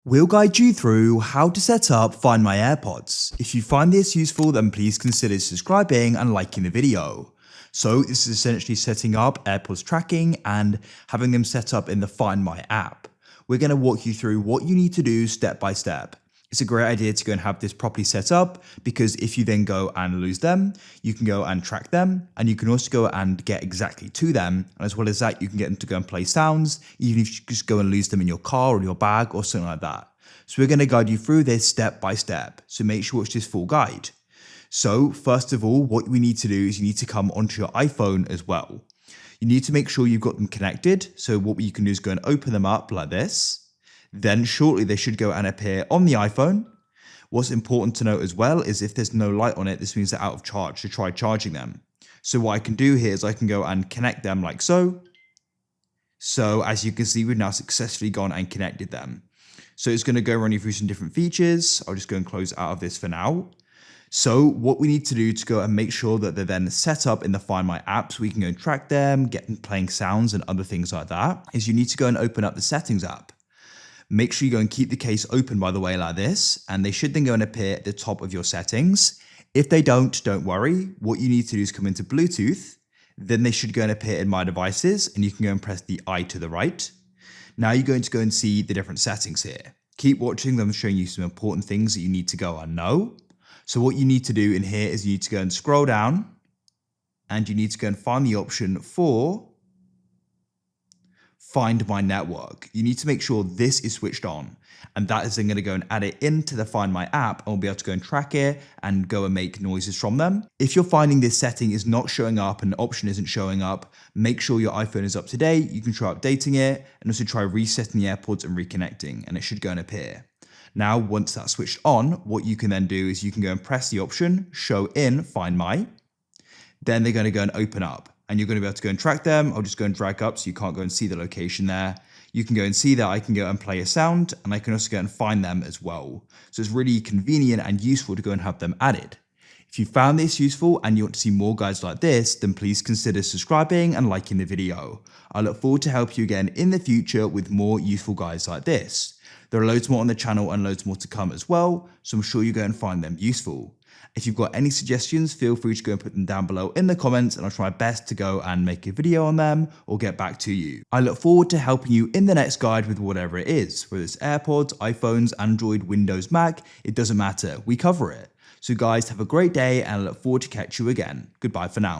We'll guide you through how to set up Find My AirPods. If you find this useful, then please consider subscribing and liking the video. So this is essentially setting up AirPods tracking and having them set up in the Find My app. We're going to walk you through what you need to do step by step. It's a great idea to go and have this properly set up because if you then go and lose them, you can go and track them, and you can also go and get exactly to them. And as well as that, you can get them to go and play sounds, even if you just go and lose them in your car or your bag or something like that. So we're going to guide you through this step by step. So make sure it's this full guide. So first of all, what we need to do is you need to come onto your iPhone as well. You need to make sure you've got them connected. So what you can do is go and open them up like this. Then shortly they should go and appear on the iPhone. What's important to note as well is if there's no light on it, this means they're out of charge, so try charging them. So what I can do here is I can go and connect them like so. So as you can see, we've now successfully gone and connected them. So it's going to go run you through some different features. I'll just go and close out of this for now. So what we need to do to go and make sure that they're then set up in the Find My app so we can go and track them, get them playing sounds and other things like that, is you need to go and open up the settings app. Make sure you go and keep the case open, by the way, like this, and they should then go and appear at the top of your settings. If they don't worry. What you need to do is come into Bluetooth, then they should go and appear in My Devices, and you can go and press the I to the right. Now you're going to go and see the different settings here. Keep watching them, showing you some important things that you need to go and know. So what you need to do in here is you need to go and scroll down, and you need to go and find the option for Find My Network. You need to make sure this is switched on, and that is then going to go and add it into the Find My app, and we'll be able to go and track it and go and make noises from them. If you're finding this setting is not showing up and the option isn't showing up, make sure your iPhone is up to date. You can try updating it and also try resetting the AirPods and reconnecting, and it should go and appear. Now, once that's switched on, what you can then do is you can go and press the option Show in Find My. Then they're going to go and open up, and you're going to be able to go and track them. I'll just go and drag up so you can't go and see the location there. You can go and see that I can go and play a sound, and I can also go and find them as well. So it's really convenient and useful to go and have them added. If you found this useful and you want to see more guides like this, then please consider subscribing and liking the video. I look forward to help you again in the future with more useful guides like this. There are loads more on the channel and loads more to come as well, so I'm sure you go and find them useful. If you've got any suggestions, feel free to go and put them down below in the comments, and I'll try my best to go and make a video on them or get back to you. I look forward to helping you in the next guide with whatever it is, whether it's AirPods, iPhones, Android, Windows, Mac, it doesn't matter, we cover it. So guys, have a great day and I look forward to catch you again. Goodbye for now.